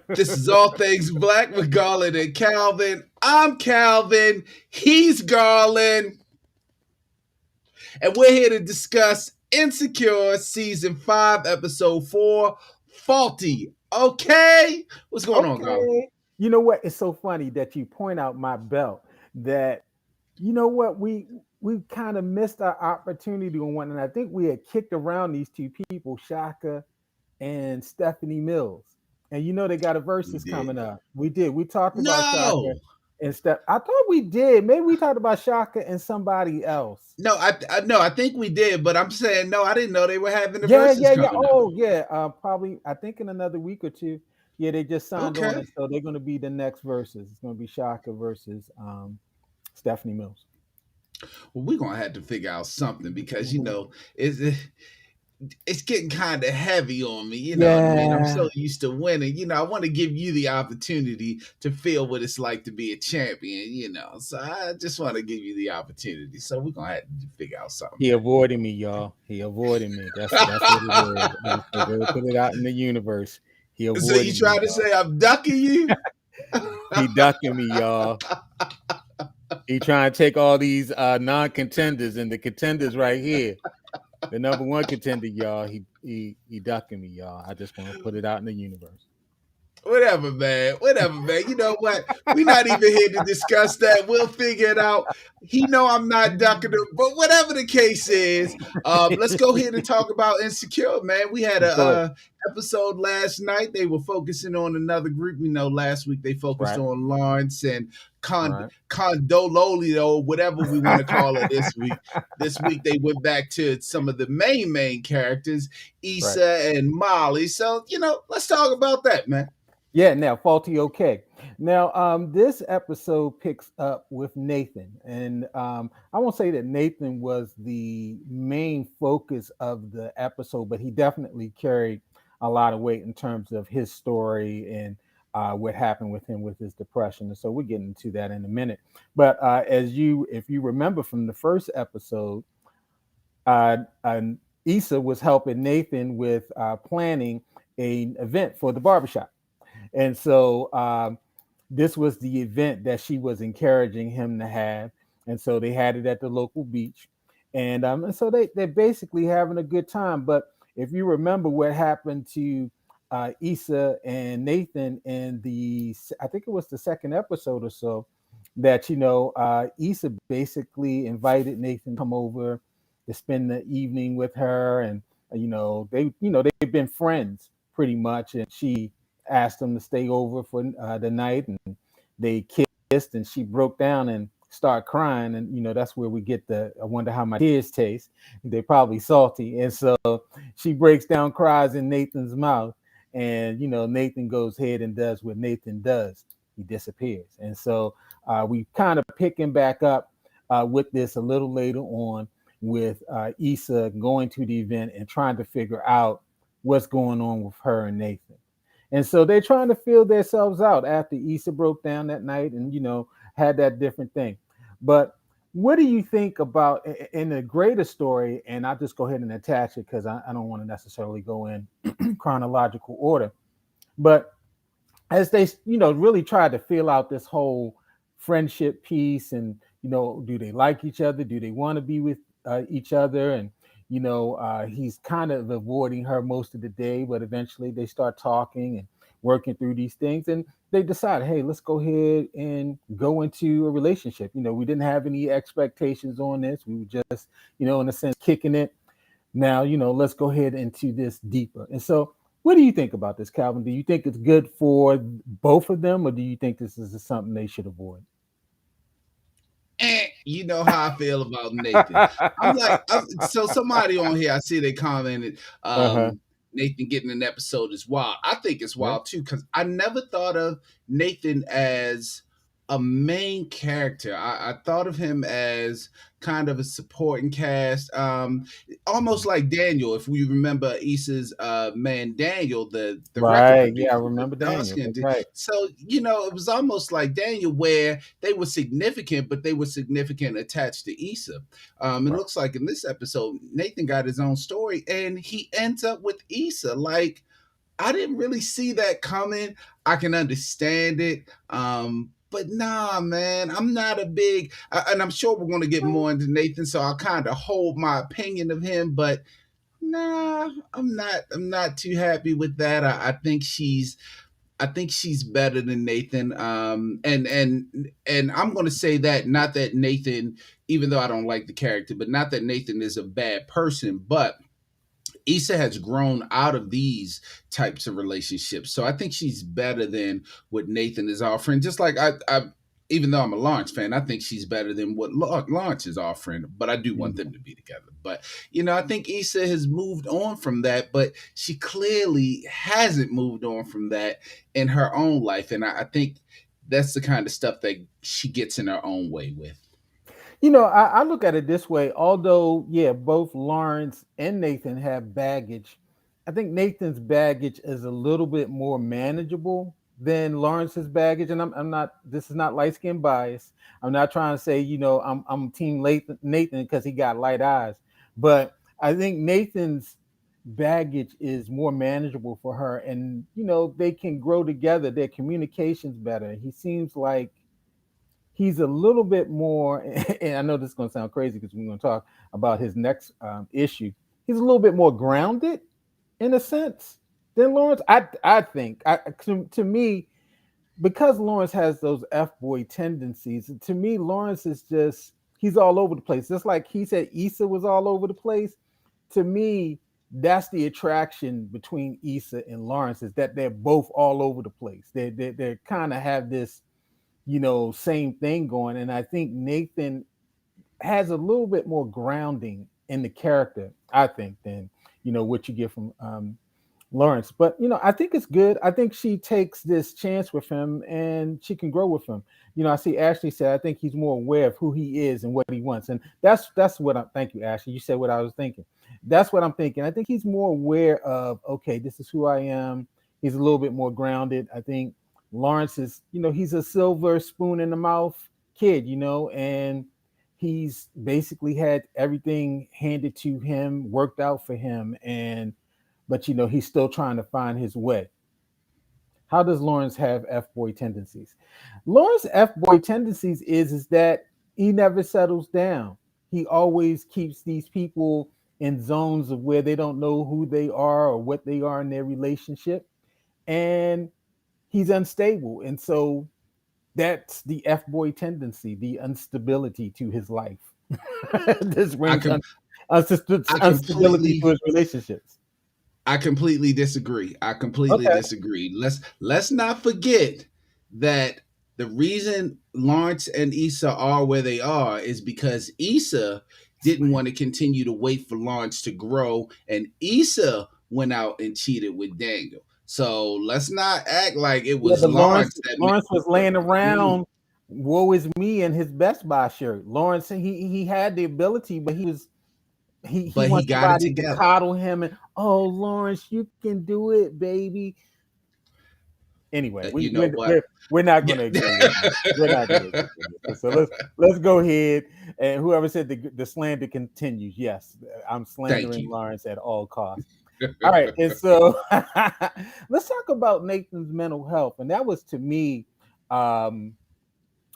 This is All Things Black with Garland and Calvin. I'm Calvin. He's Garland. And we're here to discuss Insecure Season 5, Episode 4, Faulty. Okay? What's going on, Garland? Okay. You know what? It's so funny that you point out my belt. That you know what we kind of missed our opportunity on one, and I think we had kicked around these two people, Shaka and Stephanie Mills. And they got a We versus did. coming up. We did. We talked about Shaka No. and Steph. I thought we did. Maybe we talked about Shaka and somebody else. No, I think we did, but I'm saying no, I didn't know they were having the Yeah, verses yeah, yeah. coming up. Oh, yeah. Probably. I think in another week or two. Yeah, they just signed on Okay. it, so they're going to be the next verses. It's going to be Shaka versus Stephanie Mills. Well, we're gonna have to figure out something because Mhm. it's getting kind of heavy on me. You know what I mean? I'm Yeah, so used to winning. I want to give you the opportunity to feel what it's like to be a champion. So I just want to give you the opportunity. So we're gonna have to figure out something, he man. avoided me, y'all. He avoided me. That's what it is. I'm just gonna go put it out in the universe. He So you avoided me, trying to y'all. say I'm ducking you? He ducking me, y'all. He trying to take all these non-contenders and the contenders right here. The number one contender, y'all. He ducking me, y'all. I just want to put it out in the universe. Whatever, man. Whatever, man. You know what? We're not even here to discuss that. We'll figure it out. He know I'm not ducking him, but whatever the case is, let's go ahead and talk about Insecure, man. We had Let's a go ahead. episode last night. They were focusing on another group. Last week they focused Right, on Lawrence and right. Condololio, whatever we want to call it this week. This week they went back to some of the main characters, Right. Issa and Molly. So, let's talk about that, man. Yeah, now faulty okay. Now, this episode picks up with Nathan, and I won't say that Nathan was the main focus of the episode, but he definitely carried a lot of weight in terms of his story and what happened with him with his depression. And so we're getting into that in a minute. But if you remember from the first episode, uh, uh, Issa was helping Nathan with planning an event for the barbershop. And so this was the event that she was encouraging him to have. And so they had it at the local beach. And so they're basically having a good time. But if you remember what happened to Issa and Nathan in I think it was the second episode or so, that, Issa basically invited Nathan to come over to spend the evening with her. And, they've been friends pretty much. And she asked him to stay over for the night, and they kissed, and she broke down and started crying. And that's where we get the "I wonder how my tears taste." They're probably salty, and so she breaks down, cries in Nathan's mouth, and Nathan goes ahead and does what Nathan does. He disappears, and so we kind of picking back up with this a little later on, with Issa going to the event and trying to figure out what's going on with her and Nathan. And so they're trying to feel themselves out after Issa broke down that night and, had that different thing. But what do you think about in the greater story? And I'll just go ahead and attach it because I don't want to necessarily go in chronological order. But as they, really tried to feel out this whole friendship piece, and, do they like each other? Do they want to be with each other? And, he's kind of avoiding her most of the day, but eventually they start talking and working through these things. And they decide, hey, let's go ahead and go into a relationship. We didn't have any expectations on this. We were just, in a sense, kicking it. Now, let's go ahead into this deeper. And so, what do you think about this, Calvin? Do you think it's good for both of them, or do you think this is something they should avoid? You know how I feel about Nathan. So somebody on here, I see they commented, Uh-huh. Nathan getting an episode is wild. I think it's Yeah. wild too, because I never thought of Nathan as a main character. I thought of him as kind of a supporting cast, almost like Daniel. If we remember Issa's man Daniel, the record Right. Yeah, I producer, the remember dark Daniel. skinned That's dude. right. So it was almost like Daniel, where they were significant, but they were significant attached to Issa. It Right. looks like in this episode, Nathan got his own story, and he ends up with Issa. Like, I didn't really see that coming. I can understand it. But nah, man, I'm not a big, and I'm sure we're going to get more into Nathan, so I'll kind of hold my opinion of him. But nah, I'm not. I'm not too happy with that. I think she's better than Nathan. And I'm going to say that not that Nathan, even though I don't like the character, but not that Nathan is a bad person, but Issa has grown out of these types of relationships. So I think she's better than what Nathan is offering. Just like even though I'm a Lawrence fan, I think she's better than what Lawrence is offering. But I do want them to be together. But I think Issa has moved on from that, but she clearly hasn't moved on from that in her own life, and I think that's the kind of stuff that she gets in her own way with. I look at it this way. Although, yeah, both Lawrence and Nathan have baggage, I think Nathan's baggage is a little bit more manageable than Lawrence's baggage. And I'm not. This is not light skin bias. I'm not trying to say I'm Team Nathan because he got light eyes, but I think Nathan's baggage is more manageable for her, and they can grow together. Their communication's better. He seems like he's a little bit more, and I know this is going to sound crazy because we're going to talk about his next issue. He's a little bit more grounded in a sense than Lawrence. I think to me, because Lawrence has those F boy tendencies. To me, Lawrence is just he's all over the place. Just like he said, Issa was all over the place. To me, that's the attraction between Issa and Lawrence is that they're both all over the place. They kind of have this same thing going. And I think Nathan has a little bit more grounding in the character, I think, than what you get from Lawrence. But I think it's good. I think she takes this chance with him and she can grow with him. I see Ashley said I think he's more aware of who he is and what he wants. And that's what I thank you, Ashley. You said what I was thinking. That's what I'm thinking. I think he's more aware of, okay, this is who I am. He's a little bit more grounded. I think Lawrence is, he's a silver spoon in the mouth kid, and he's basically had everything handed to him, worked out for him, and but he's still trying to find his way. How does Lawrence have F boy tendencies? Lawrence F boy tendencies is that he never settles down. He always keeps these people in zones of where they don't know who they are or what they are in their relationship, and he's unstable. And so that's the F boy tendency, the instability to his life. This I brings com- I instability to completely his relationships. I completely disagree. I completely Okay. disagree. Let's not forget that the reason Lawrence and Issa are where they are is because Issa didn't want to continue to wait for Lawrence to grow, and Issa went out and cheated with Daniel. So let's not act like it Yeah, was but Lawrence Lawrence that made Lawrence was her laying move, around "Woe is me" in his Best Buy shirt. Lawrence he had the ability, but he but he wants got it somebody to together. coddle him and Lawrence, you can do it, baby. Anyway, You know what? we're not Yeah. going to agree with this. We're not going to agree with this. So let's go ahead. And whoever said the slander continues, yes, I'm Thank slandering you. Lawrence at all costs. All right, and so let's talk about Nathan's mental health, and that was to me um,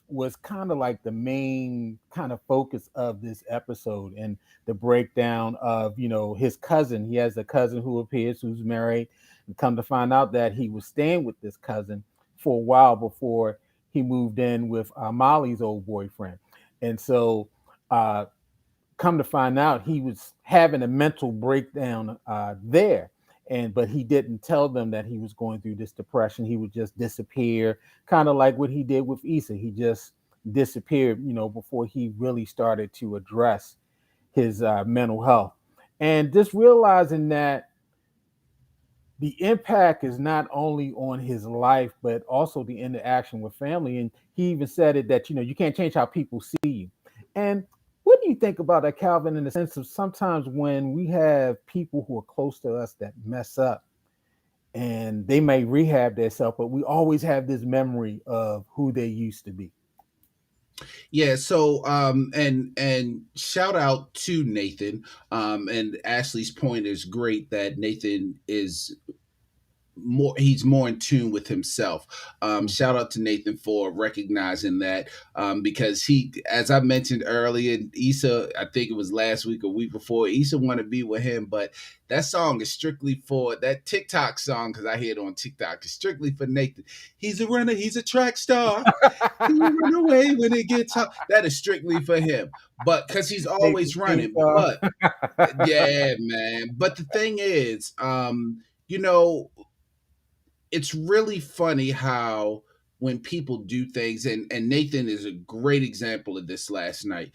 was kind of like the main kind of focus of this episode and the breakdown of his cousin. He has a cousin who appears who's married, and come to find out that he was staying with this cousin for a while before he moved in with Molly's old boyfriend, and so uh, come to find out he was having a mental breakdown there, and but he didn't tell them that he was going through this depression. He would just disappear, kind of like what he did with Issa. He just disappeared before he really started to address his mental health, and just realizing that the impact is not only on his life but also the interaction with family. And he even said it that you can't change how people see you. And what do you think about that, Calvin, in the sense of sometimes when we have people who are close to us that mess up and they may rehab themselves, but we always have this memory of who they used to be? Yeah, so and shout out to Nathan. And Ashley's point is great that Nathan is he's more in tune with himself. Mm. Shout out to Nathan for recognizing that, because he, as I mentioned earlier, Issa, I think it was last week or week before, Issa want to be with him, but that song is strictly for that TikTok song, because I hear it on TikTok. It's strictly for Nathan. He's a runner. He's a track star. He run away when it gets hot. That is strictly for him, but because he's Nathan's always theme running. song. But yeah, man. But the thing is, you know, it's really funny how when people do things, and Nathan is a great example of this last night.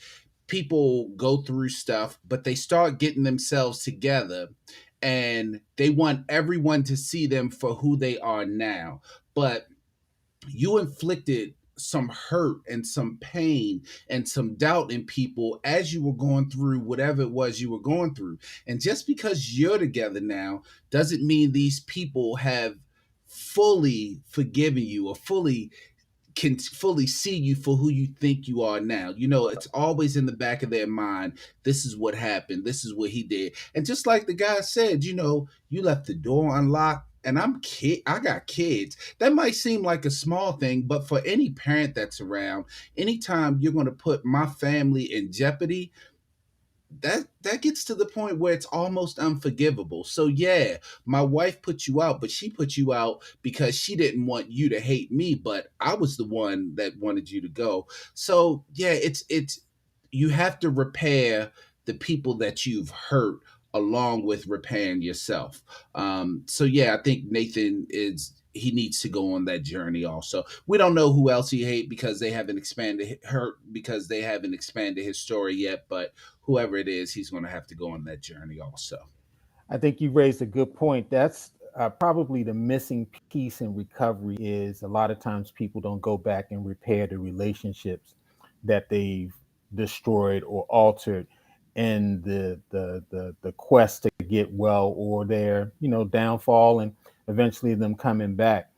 People go through stuff, but they start getting themselves together and they want everyone to see them for who they are now. But you inflicted some hurt and some pain and some doubt in people as you were going through whatever it was you were going through. And just because you're together now doesn't mean these people have fully forgiven you or can fully see you for who you think you are now. You know, it's always in the back of their mind. This is what happened. This is what he did. And just like the guy said, you know, you left the door unlocked. And I got kids. That might seem like a small thing, but for any parent that's around, anytime you're going to put my family in jeopardy, that gets to the point where it's almost unforgivable. So yeah, my wife put you out, but she put you out because she didn't want you to hate me, but I was the one that wanted you to go. So yeah, it's you have to repair the people that you've hurt along with repairing yourself. So yeah, I think Nathan is he needs to go on that journey also. We don't know who else he hate because they haven't expanded hurt because they haven't expanded his story yet, but whoever it is, he's going to have to go on that journey also. I think you raised a good point. That's probably the missing piece in recovery is a lot of times people don't go back and repair the relationships that they've destroyed or altered in the quest to get well or their downfall and eventually them coming back.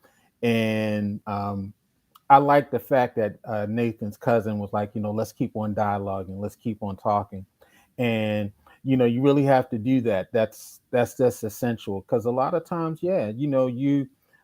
And I like the fact that Nathan's cousin was like, let's keep on dialoguing, let's keep on talking, and you really have to do that. That's just essential because a lot of times, yeah,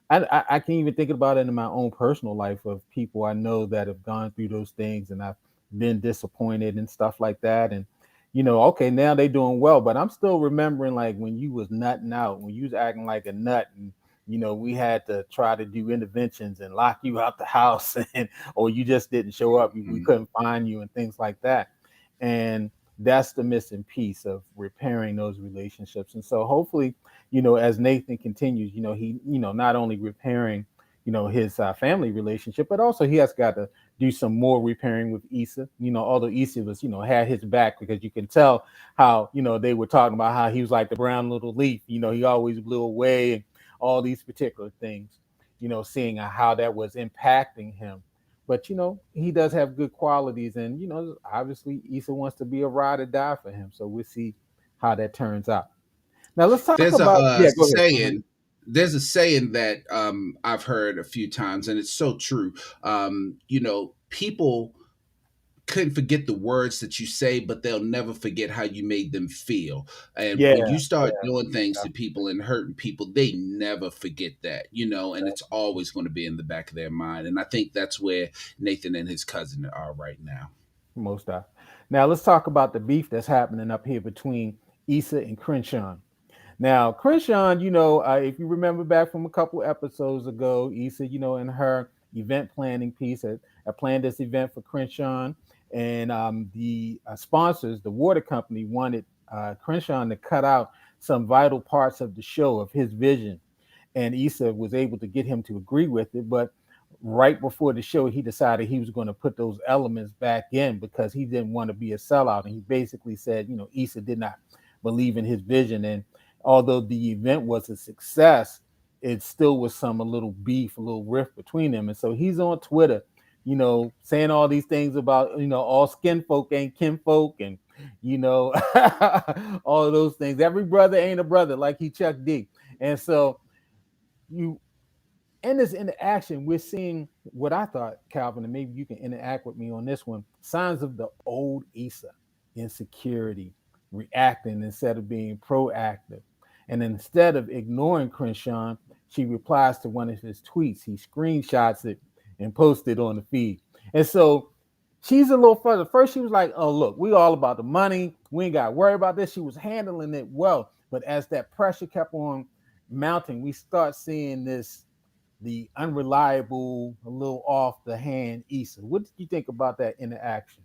I can even think about it in my own personal life of people I know that have gone through those things, and I've been disappointed and stuff like that, and okay, now they doing well, but I'm still remembering like when you was nutting out, when you was acting like a nut, and we had to try to do interventions and lock you out the house, and or you just didn't show up, we Mhm. couldn't find you, and things like that. And that's the missing piece of repairing those relationships. And so hopefully, as Nathan continues, he, not only repairing, his family relationship, but also he has got to do some more repairing with Issa. Although Issa was, had his back because you can tell how, they were talking about how he was like the brown little leaf. He always blew away and all these particular things. Seeing how that was impacting him, but he does have good qualities, and obviously Issa wants to be a ride or die for him. So we'll see how that turns out. Now let's talk There's a about go ahead. Mhm. saying. There's a saying that I've heard a few times, and it's so true. People couldn't forget the words that you say, but they'll never forget how you made them feel. And Yeah, when you start yeah, doing things to definitely. people and hurting people, they never forget that, and it's Definitely. always going to be in the back of their mind. And I think that's where Nathan and his cousin are right now. Most of. Now let's talk about the beef that's happening up here between Issa and Crenshaw. Now, Crenshaw, if you remember back from a couple episodes ago, Issa, in her event planning piece, had planned this event for Crenshaw, and the sponsors, the water company, wanted Crenshaw to cut out some vital parts of the show of his vision, and Issa was able to get him to agree with it. But right before the show, he decided he was going to put those elements back in because he didn't want to be a sellout, and he basically said, Issa did not believe in his vision, and although the event was a success, it still was a little beef, a little rift between them. And so he's on Twitter, saying all these things about, all skin folk ain't kin folk, and, you know, all of those things. Every brother ain't a brother, like he Chuck D. And so you in this interaction, we're seeing what I thought, Calvin, and maybe you can interact with me on this one. Signs of the old Issa, insecurity, reacting instead of being proactive. And instead of ignoring Crenshaw, she replies to one of his tweets. He screenshots it and posts it on the feed. And so she's a little further. First, she was like, "Oh, look, we all about the money. We ain't got to worry about this." She was handling it well, but as that pressure kept on mounting, we start seeing this the unreliable, a little off the hand Issa. What did you think about that interaction?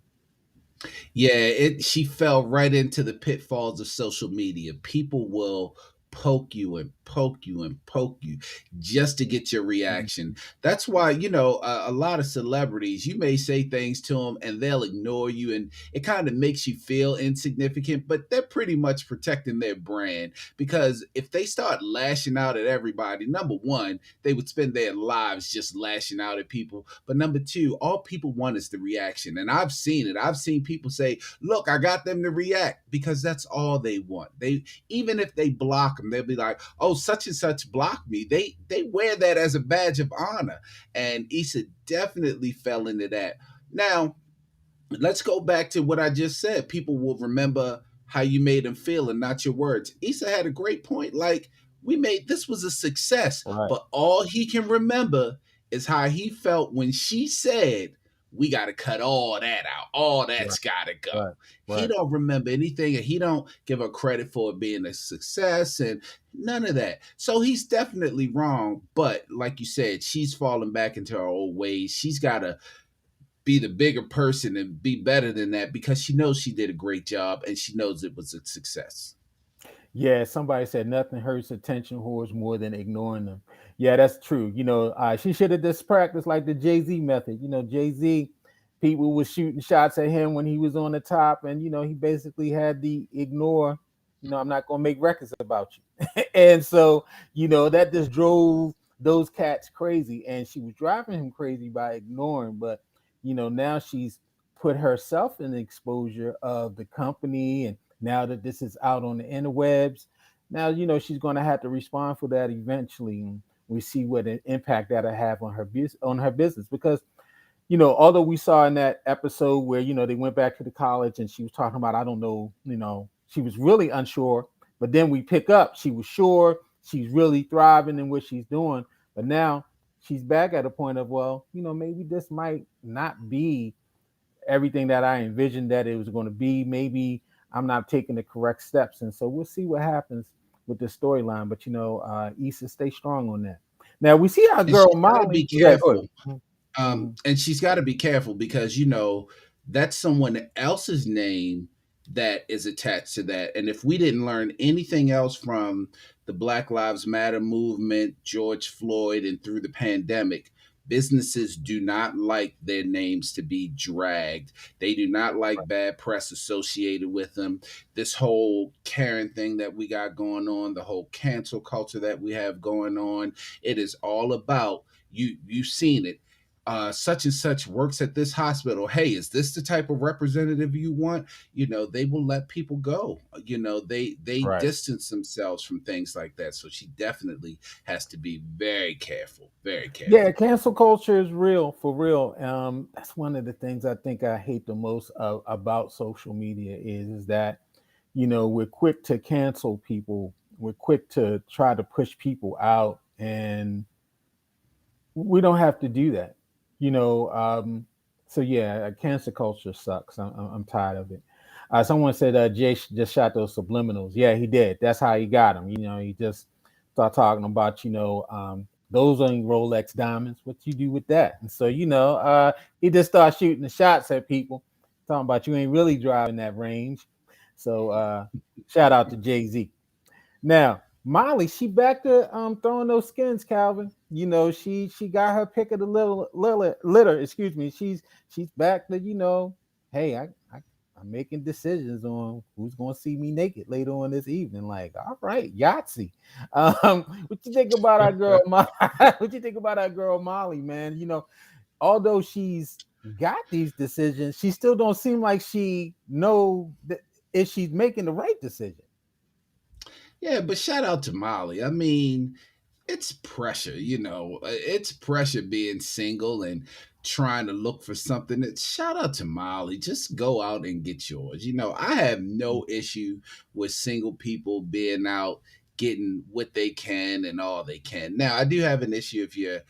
Yeah, it she fell right into the pitfalls of social media. People will poke you and poke you and poke you just to get your reaction. Mhm. That's why, a lot of celebrities, you may say things to them and they'll ignore you, and it kind of makes you feel insignificant, but they're pretty much protecting their brand, because if they start lashing out at everybody, number one, they would spend their lives just lashing out at people. But number two, all people want is the reaction. And I've seen it. I've seen people say, look, I got them to react, because that's all they want. They, even if they block them, they'll be like, oh, such and such blocked me. They wear that as a badge of honor. And Issa definitely fell into that. Now, let's go back to what I just said. People will remember how you made them feel and not your words. Issa had a great point. Like, we made this was a success, Right, but all he can remember is how he felt when she said, "We got to cut all that out. All right, that's got to go." right, He right. don't remember anything, and he don't give her credit for it being a success and none of that. So he's definitely wrong. But like you said, she's falling back into her old ways. She's got to be the bigger person and be better than that, because she knows she did a great job and she knows it was a success. Yeah, somebody said nothing hurts attention whores more than ignoring them. Yeah, that's true. She should have just practiced like the Jay Z method. Jay Z, people was shooting shots at him when he was on the top, and he basically had the ignore. I'm not gonna make records about you, and so that just drove those cats crazy, and she was driving him crazy by ignoring. But now she's put herself in the exposure of the company, and now that this is out on the interwebs, now she's going to have to respond for that eventually. And we see what an impact that'll have on her business, because although we saw in that episode where they went back to the college and she was talking about, I don't know, she was really unsure, but then we pick up she was sure, she's really thriving in what she's doing, but now she's back at a point of, well, maybe this might not be everything that I envisioned that it was going to be. Maybe I'm not taking the correct steps, and so we'll see what happens with the storyline. But Issa, stay strong on that. Now we see our And girl she's got to be Molly. Yeah, go ahead. careful. Mm-hmm. And she's got to be careful, because that's someone else's name that is attached to that. And if we didn't learn anything else from the Black Lives Matter movement, George Floyd, and through the pandemic, businesses do not like their names to be dragged. They do not like bad press associated with them. This whole Karen thing that we got going on, the whole cancel culture that we have going on, it is all about you've seen it. Such and such works at this hospital. Hey, is this the type of representative you want? They will let people go. They Right. distance themselves from things like that. So she definitely has to be very careful, very Yeah, careful. cancel culture is real, for real. That's one of the things I think I hate the most about social media is that we're quick to cancel people, we're quick to try to push people out, and we don't have to do that, you know. So yeah, cancer culture sucks. I'm tired of it. Someone said Jay just shot those subliminals. Yeah, he did. That's how he got them. He just start talking about those ain't Rolex diamonds. What you do with that? And so he just started shooting the shots at people, talking about you ain't really driving that range. So shout out to Jay Z. Now, Molly, she back to throwing those skins, Calvin. She got her pick of the litter. Excuse me. She's back to hey, I'm making decisions on who's going to see me naked later on this evening. Like, all right, Yahtzee. What you think about our girl? What you think about our girl Molly, man? Although she's got these decisions, she still don't seem like she know that if she's making the right decision. Yeah, but shout out to Molly. I mean, it's pressure, it's pressure being single and trying to look for something. Shout out to Molly. Just go out and get yours. I have no issue with single people being out getting what they can and all they can. Now, I do have an issue if you're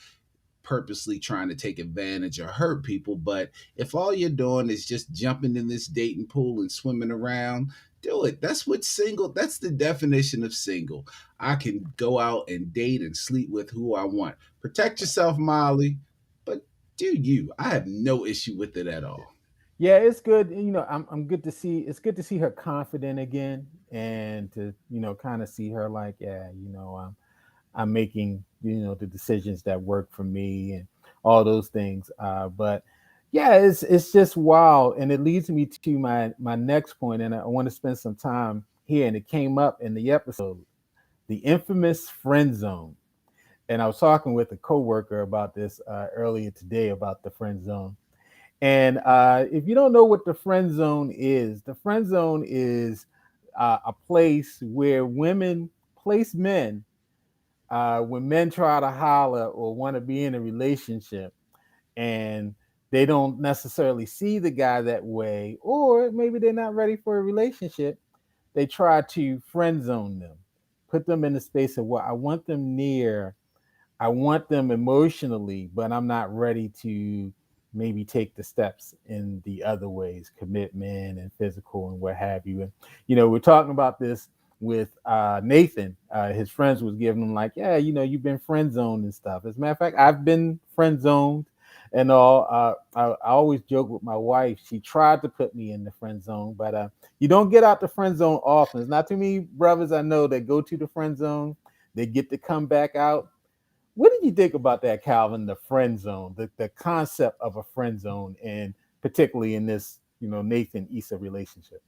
purposely trying to take advantage or hurt people, but if all you're doing is just jumping in this dating pool and swimming around, do it. That's the definition of single. I can go out and date and sleep with who I want. Protect yourself, Molly, but do you. I have no issue with it at all. Yeah, it's good. I'm good to see. It's good to see her confident again, and to kind of see her like, yeah, I'm making the decisions that work for me and all those things. But yeah, it's just wild, and it leads me to my next point, and I want to spend some time here. And it came up in the episode, the infamous friend zone. And I was talking with a coworker about this earlier today about the friend zone. And if you don't know what the friend zone is a place where women place men when men try to holler or want to be in a relationship, and they don't necessarily see the guy that way, or maybe they're not ready for a relationship, they try to friend zone them, put them in the space of what I want them near, I want them emotionally, but I'm not ready to maybe take the steps in the other ways, commitment and physical and what have you. And we're talking about this with Nathan. His friends was giving him like, yeah, you've been friend zoned and stuff. As a matter of fact, I've been friend zoned and all. I always joke with my wife. She tried to put me in the friend zone, but you don't get out the friend zone often. There's not too many brothers I know that go to the friend zone. They get to come back out. What did you think about that, Calvin? The friend zone, the concept of a friend zone, and particularly in this, Nathan Issa relationship.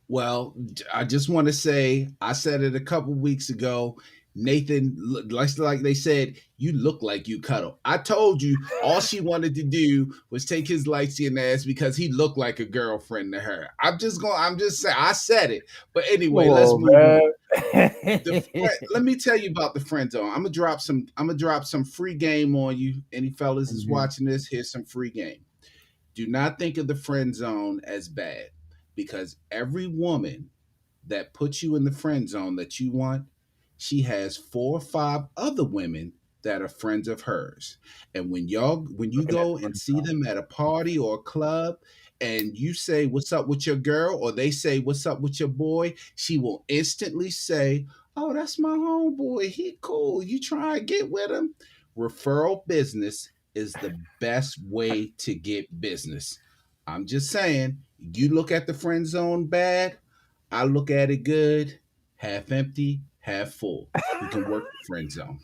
Well, I just want to say I said it a couple weeks ago. Nathan, like they said, you look like you cuddle. I told you all she wanted to do was take his light skinned ass because he looked like a girlfriend to her. I'm just saying, I said it. But Come anyway, let's on, move on. man. Let me tell you about the friend zone. I'm gonna drop some free game on you. Any fellas is Mhm. watching this, here's some free game. Do not think of the friend zone as bad because every woman that puts you in the friend zone that you want, she has 4 or 5 other women that are friends of hers. And when you Looking at go the and friend see zone. them at a party or a club and you say what's up with your girl or they say what's up with your boy, she will instantly say, "Oh, that's my homeboy. He cool. You try and get with him." Referral business is the best way to get business. I'm just saying, you look at the friend zone bad, I look at it good, half empty, half full. We can work the friend zone.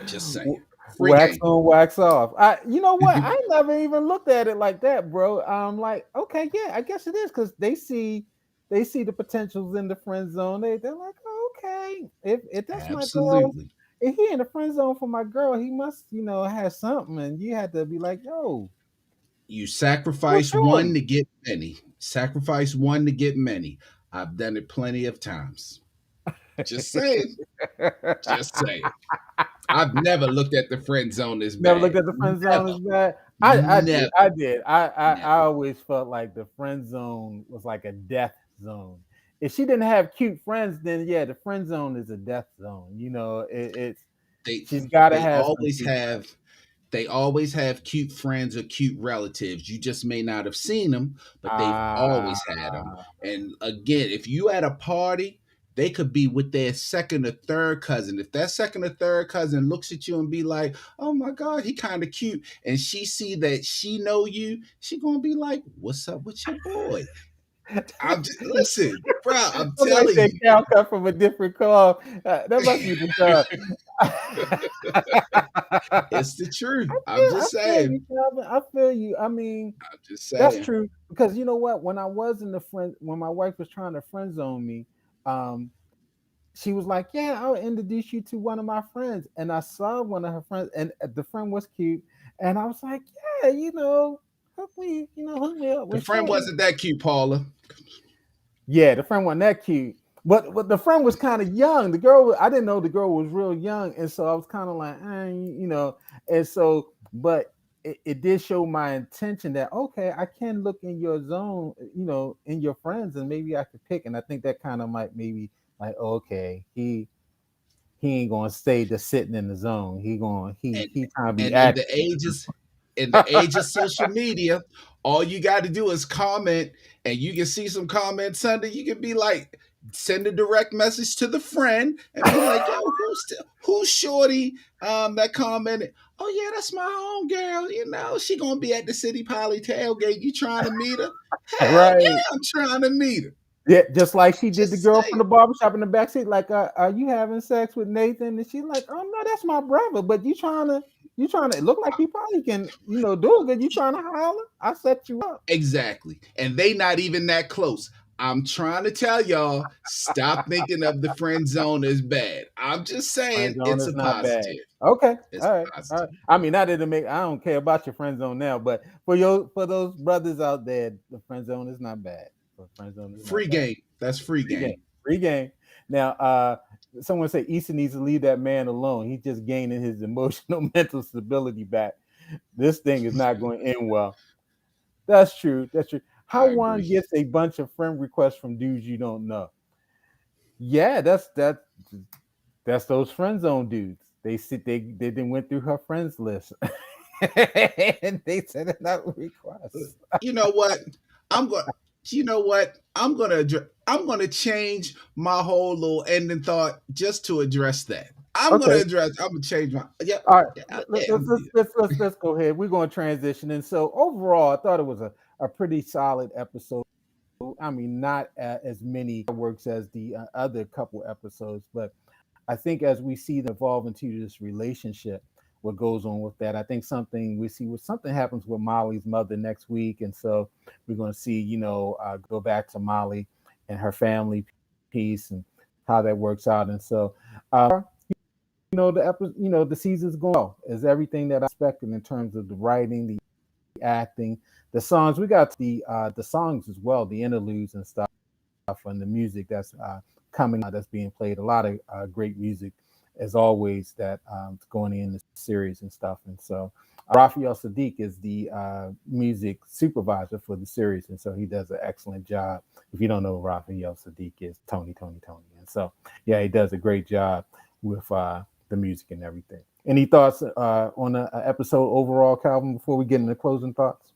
Just saying. Free Wax game. on, wax off. You know what? I never even looked at it like that, bro. I'm like, okay, yeah, I guess it is because they see the potentials in the friend zone. They're like, oh, okay, if that's my girl, Absolutely. if he in the friend zone for my girl, he must, have something. And you had to be like, yo, You go sacrifice to one him. to get many. Sacrifice one to get many. I've done it plenty of times. Just saying. Just saying. I've never looked at the friend zone as Never looked bad. at the friend zone Never. as bad. I did. Never. I did. I Never. always felt like the friend zone was like a death zone. If she didn't have cute friends, then yeah, the friend zone is a death zone. It's They she's got to they have some always cute have friends. they always have cute friends or cute relatives. You just may not have seen them, but they've Ah, always had them. And again, if you at a party, they could be with their second or third cousin. If that second or third cousin looks at you and be like, "Oh my God, he kind of cute," and she see that she know you, she gonna be like, "What's up with your boy?" I'm just listen, bro. I'm somebody telling said you, cow cut from a different cloth. That must be the dog. it's the truth. I'm I just feel you, saying. Calvin. I feel you. I mean, I'm just that's saying. true because you know what? When my wife was trying to friend zone me, um, she was like, "Yeah, I'll introduce you to one of my friends." And I saw one of her friends, and the friend was cute, and I was like, "Yeah, hook me up The with friend Shorty." wasn't that cute, Paula. Yeah, the friend wasn't that cute, but the friend was kind of young. The girl, I didn't know the girl was real young, and so I was kind of like, and so, but it did show my intention that okay, I can look in your zone, in your friends, and maybe I could pick. And I think that kind of might maybe like, okay, he ain't gonna stay just sitting in the zone. And He trying to be and active. in the age of social media, all you got to do is comment, and you can see some comments under. You can be like, send a direct message to the friend and be like, "Yo, who's shorty that commented? Oh yeah, that's my home girl. You know, she gonna be at the City Poly tailgate. You trying to meet her? Hell Right. yeah, I'm trying to meet her. Yeah, just like she did the Just girl from say the barbershop in the backseat. Like, are you having sex with Nathan? And she's like, oh no, that's my brother. But you trying to. It look like you probably can, do it. Good. You trying to holler? I set you up. exactly, and they not even that close. I'm trying to tell y'all, stop thinking of the friend zone as bad. I'm just Friend saying zone it's a is not bad. positive. Okay, It's all right, a all right. positive. I mean, that didn't make. I don't care about your friend zone now, but for those brothers out there, the friend zone is not bad. The friend zone is Free not bad. game. That's free Free game. game. Free game. Now, someone say Easter needs to leave that man alone. He's just gaining his emotional mental stability back. This thing is not going to end well. That's true. That's true. How I agree. one gets a bunch of friend requests from dudes you don't know. Yeah, that's those friend zone dudes. They then went through her friends list. And they sent it out requests. You know what? I'm going. You know what? I'm gonna change my whole little ending thought just to address that. I'm gonna Okay. address. I'm gonna change my. Yep. All right. Yeah. I'm gonna do that. Let's go ahead. We're going to transition. And so overall, I thought it was a pretty solid episode. I mean, not as many works as the other couple episodes, but I think as we see them evolve into this relationship, what goes on with that, I think something happens with Molly's mother next week, and so we're going to see, go back to Molly and her family piece and how that works out, and so the season's going well. Is everything that I expected in terms of the writing, the acting, the songs. We got the songs as well, the interludes and stuff, and the music that's coming out, that's being played. A lot of great music, as always, that going in the series and stuff. And so Raphael Sadiq is the music supervisor for the series, and so he does an excellent job. If you don't know who Raphael Sadiq is, Tony, and so yeah, he does a great job with the music and everything. Any thoughts on the episode overall, Calvin? Before we get into closing thoughts.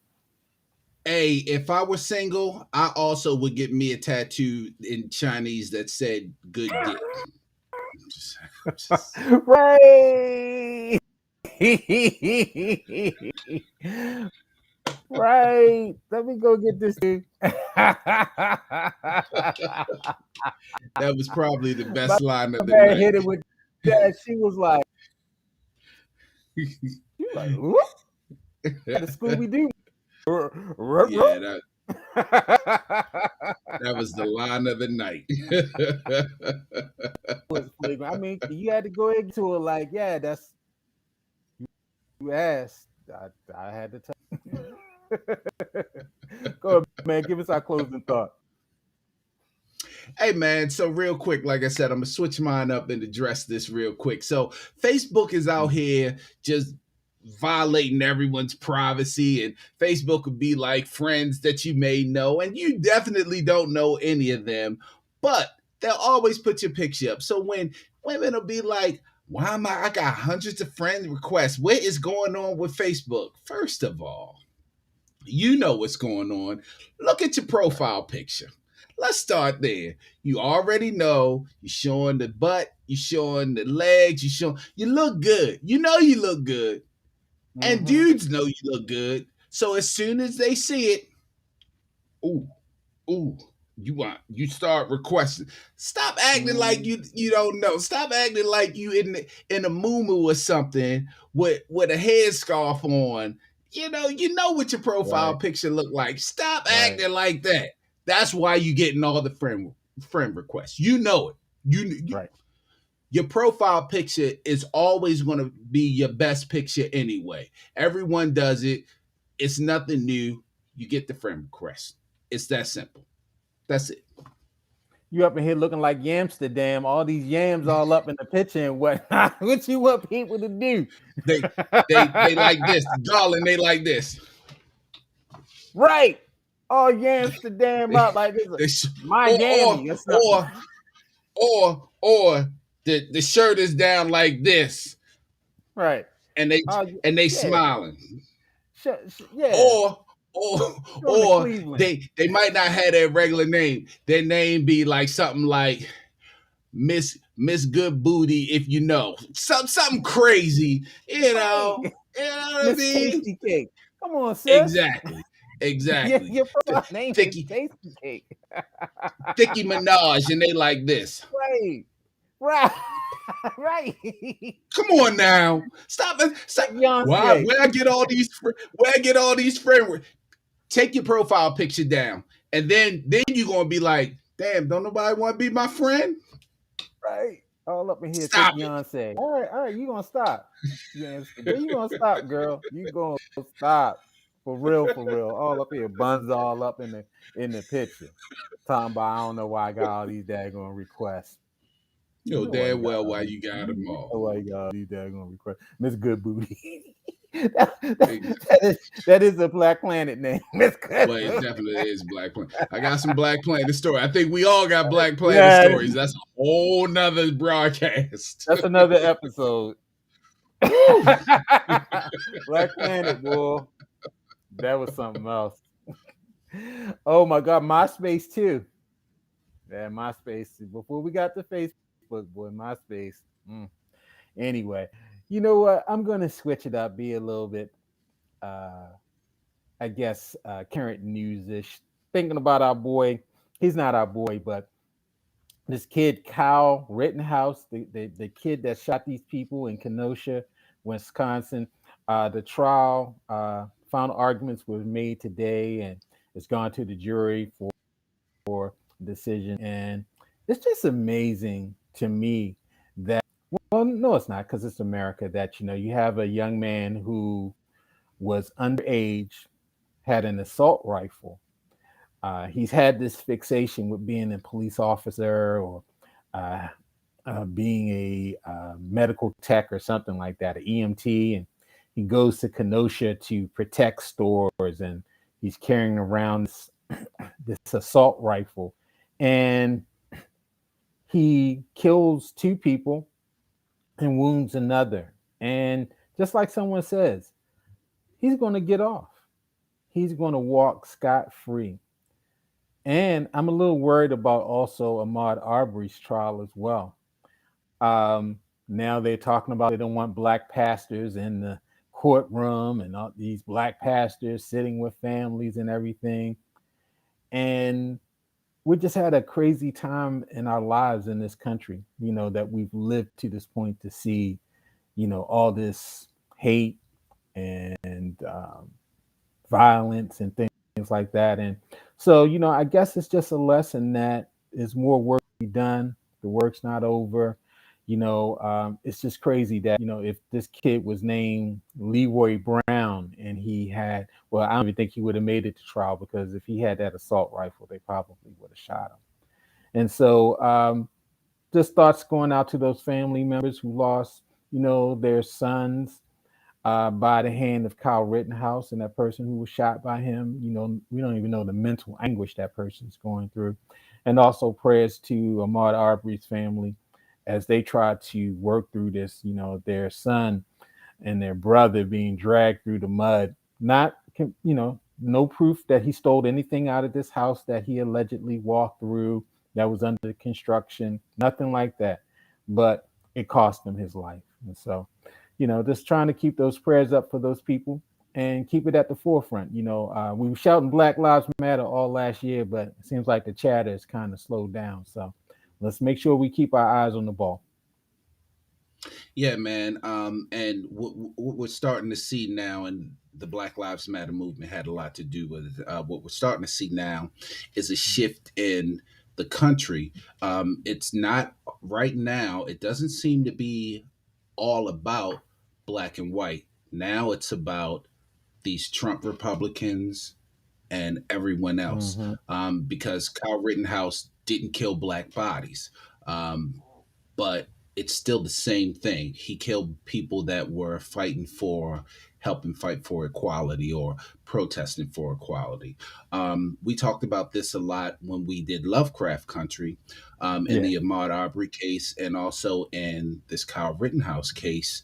Hey, if I were single, I also would get me a tattoo in Chinese that said "good dick." Just, just Right. Right. Let me go get this dude. that was probably the My best line of the man night. hit it with that. She was like, whoop, the Scooby Doo. yeah, that was the line of the night. Was flagrant. I mean, you had to go into it like, yeah, that's you asked. I had to tell. Go ahead, man. Give us our closing thought. Hey man, so real quick, like I said, I'm gonna switch mine up and address this real quick. So Facebook is out here just violating everyone's privacy, and Facebook would be like friends that you may know, and you definitely don't know any of them, but they'll always put your picture up. So when women will be like, why am I got hundreds of friend requests? What is going on with Facebook? First of all, you know what's going on. Look at your profile picture. Let's start there. You already know you're showing the butt, you're showing the legs, you look good. You know you look good. And Mm-hmm. dudes know you look good. So as soon as they see it, ooh, ooh, you start requesting. Stop acting like Mm, you don't know. Stop acting like you in a moo or something with a headscarf on. You know what your profile right, picture look like. Stop right, acting like that. That's why you getting all the friend requests. You know it. You right. your profile picture is always going to be your best picture anyway. Everyone does it. It's nothing new. You get the friend request. It's that simple. That's it. You up in here looking like Yamsterdam, all these yams all up in the picture and whatnot. What you want people to do? They they like this. Garland, they like this. Right. All Yamsterdam They, up like this. they Miami or or something. or the shirt is down like this, Right. and they and they Yeah. smiling, Yeah. or or Going to or Cleveland. they might not have their regular name. Their name be like something like Miss Good Booty, if you know, something crazy, Right. you know what I Miss mean? Tasty Cake. Come on, sis. Exactly, Yeah, exactly. your profile name is Thicky Tasty Cake. Thicky Minaj, and they like this. Right. Right. Right. Come on now, stop it, stop. Like Beyonce. Where I get all these friends? Take your profile picture down, and then you're gonna be like, damn, don't nobody want to be my friend? Right. All up in here, thick Stop it. Beyonce. All right, you gonna stop. Yeah, there you gonna stop, girl. You gonna stop. For real. All up here, buns all up in the picture. Talking about I don't know why I got all these daggone requests. You You know know why you damn got well all why these you got them you all. know why you got all these daggone requests. Miss Good Booty. Ex- That is a Black Planet name. Miss Good Well, it Booty. definitely is Black Planet. I got some Black Planet story. I think we all got Black Planet Yes. stories. That's a whole nother broadcast. That's another episode. Woo! Black Planet, boy. That was something else. Oh my God, MySpace too. Yeah, MySpace. Before we got to Facebook, boy, MySpace. Mm. Anyway, you know what? I'm gonna switch it up, be a little bit, uh, I guess, current news-ish. Thinking about our boy. He's not our boy, but this kid Kyle Rittenhouse, the kid that shot these people in Kenosha, Wisconsin. The trial, final arguments were made today, and it's gone to the jury for decision. And it's just amazing to me that, well, no, it's not, because it's America, that you have a young man who was underage, had an assault rifle. He's had this fixation with being a police officer, or uh, being a medical tech or something like that, an EMT, and he goes to Kenosha to protect stores, and he's carrying around this assault rifle, and he kills two people and wounds another. And just like someone says, he's going to get off. He's going to walk scot free. And I'm a little worried about also Ahmaud Arbery's trial as well. Now they're talking about they don't want black pastors in the courtroom, and all these black pastors sitting with families and everything. And we just had a crazy time in our lives in this country, that we've lived to this point to see, all this hate and violence and things like that. And so, I guess it's just a lesson that is more work to be done. The work's not over. It's just crazy that, if this kid was named Leroy Brown and he had, well, I don't even think he would have made it to trial, because if he had that assault rifle, they probably would have shot him. And so, just thoughts going out to those family members who lost, their sons by the hand of Kyle Rittenhouse, and that person who was shot by him. We don't even know the mental anguish that person's going through. And also prayers to Ahmaud Arbery's family as they try to work through this, their son and their brother being dragged through the mud. Not, no proof that he stole anything out of this house that he allegedly walked through that was under construction, nothing like that. But it cost him his life. And so, just trying to keep those prayers up for those people and keep it at the forefront. We were shouting Black Lives Matter all last year, but it seems like the chatter is kind of slowed down. So let's make sure we keep our eyes on the ball. Yeah, man. And what we're starting to see now, and the Black Lives Matter movement had a lot to do with it. What we're starting to see now is a shift in the country. It's not right now. It doesn't seem to be all about black and white. Now it's about these Trump Republicans and everyone else, Mm-hmm. because Kyle Rittenhouse didn't kill black bodies. But it's still the same thing. He killed people that were fighting for helping fight for equality or protesting for equality. We talked about this a lot when we did Lovecraft Country, in Yeah, the Ahmaud Arbery case, and also in this Kyle Rittenhouse case.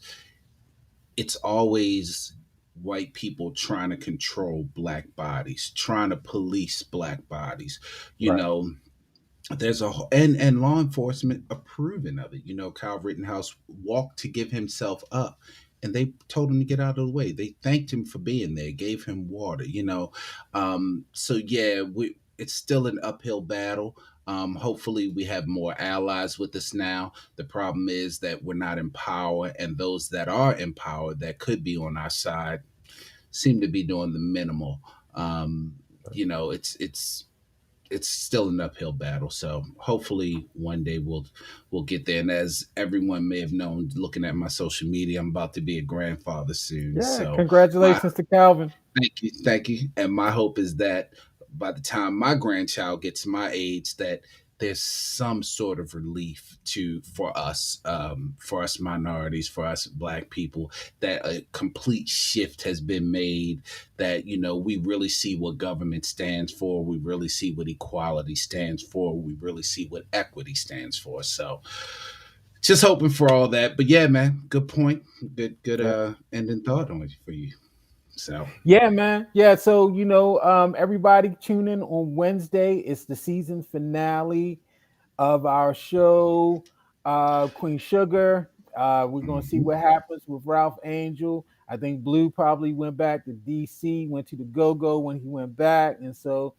It's always white people trying to control black bodies, trying to police black bodies. You right. know, there's and law enforcement approving of it. You know, Kyle Rittenhouse walked to give himself up, and they told him to get out of the way. They thanked him for being there, gave him water. So yeah, it's still an uphill battle. Hopefully, we have more allies with us now. The problem is that we're not in power, and those that are in power that could be on our side seem to be doing the minimal. Um, it's still an uphill battle. So hopefully one day we'll get there. And as everyone may have known, looking at my social media, I'm about to be a grandfather soon. Yeah, So my congratulations to Calvin. thank you. And my hope is that by the time my grandchild gets my age, that there's some sort of relief to for us minorities, for us black people, that a complete shift has been made. That we really see what government stands for. We really see what equality stands for. We really see what equity stands for. So, just hoping for all that. But yeah, man, good point. Good Yeah. ending thought on it for you. So. Yeah, man. Yeah, so everybody tune in on Wednesday. It's the season finale of our show, Queen Sugar. We're gonna see Mhm. what happens with Ralph Angel. I think Blue probably went back to DC, went to the Go Go when he went back, and so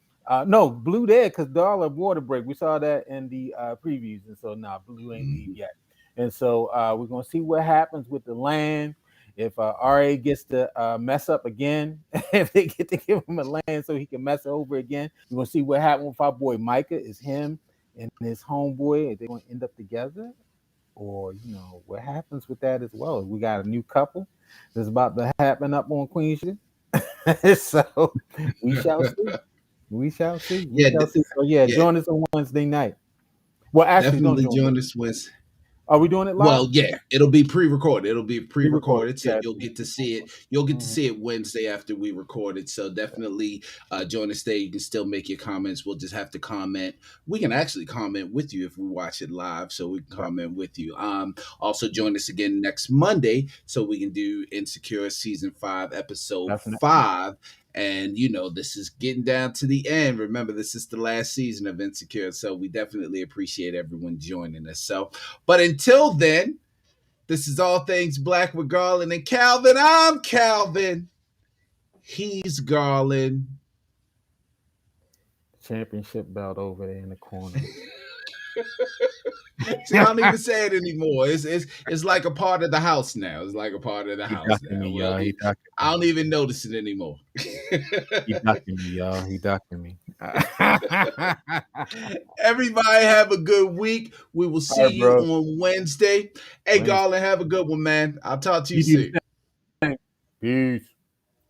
no, Blue there because Dollar water break. We saw that in the previews, and so nah, Blue ain't leave Mhm. yet. And so we're gonna see what happens with the land. If RA gets to mess up again, if they get to give him a land so he can mess over again, we're gonna see what happens with our boy Micah. Is him and his homeboy, are they going to end up together? Or, what happens with that as well? We got a new couple that's about to happen up on Queen Sugar. So we shall see. We shall see. We Yeah, shall see. So yeah, yeah, join us on Wednesday night. Well, actually, don't definitely join us. join us with. Are we doing it live? Well, yeah, it'll be pre-recorded. It'll be Pre-recorded. pre-recorded, so Yeah. you'll get to see it. You'll get to Mhm. see it Wednesday after we record it. So definitely join us there. You can still make your comments. We'll just have to comment. We can actually comment with you if we watch it live, so we can Right. comment with you. Also join us again next Monday, so we can do Insecure season 5, episode Definitely. 5. And this is getting down to the end. Remember, this is the last season of Insecure, so we definitely appreciate everyone joining us. So, but until then, this is All Things Black with Garland and Calvin. I'm Calvin. He's Garland. Championship belt over there in the corner. See, I don't even say it anymore. It's like a part of the house now. It's like a part of the He house ducking now. me, Well, y'all. He ducking I me. don't even notice it anymore. He ducking me, y'all. He ducking me. Everybody have a good week. We will All see right, you bro. on Wednesday. Hey, Wednesday. Garland, have a good one, man. I'll talk to you You do soon. the same. Peace.